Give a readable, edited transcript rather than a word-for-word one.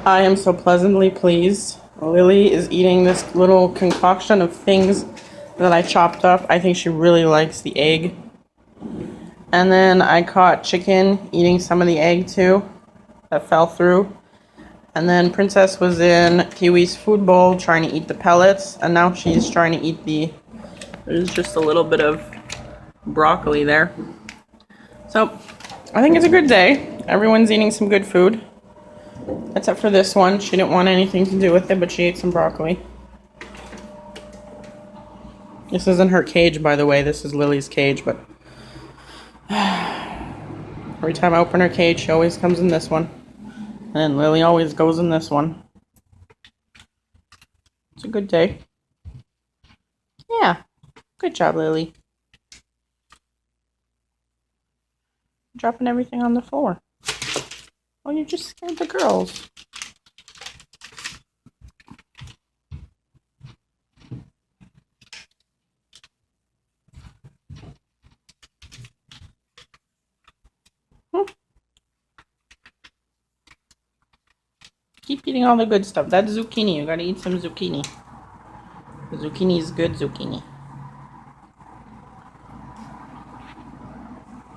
I am so pleasantly pleased. Lily is eating this little concoction of things that I chopped up. I think she really likes the egg. And then I caught Chicken eating some of the egg too that fell through. And then Princess was in Kiwi's food bowl trying to eat the pellets. And now she's trying to eat there's just a little bit of broccoli there. So I think it's a good day. Everyone's eating some good food. Except for this one. She didn't want anything to do with it, but she ate some broccoli. This isn't her cage, by the way. This is Lily's cage, but every time I open her cage, she always comes in this one. And Lily always goes in this one. It's a good day. Yeah. Good job, Lily. Dropping everything on the floor. Oh, you just scared the girls. Keep eating all the good stuff. That's zucchini. You gotta eat some zucchini. The zucchini is good zucchini.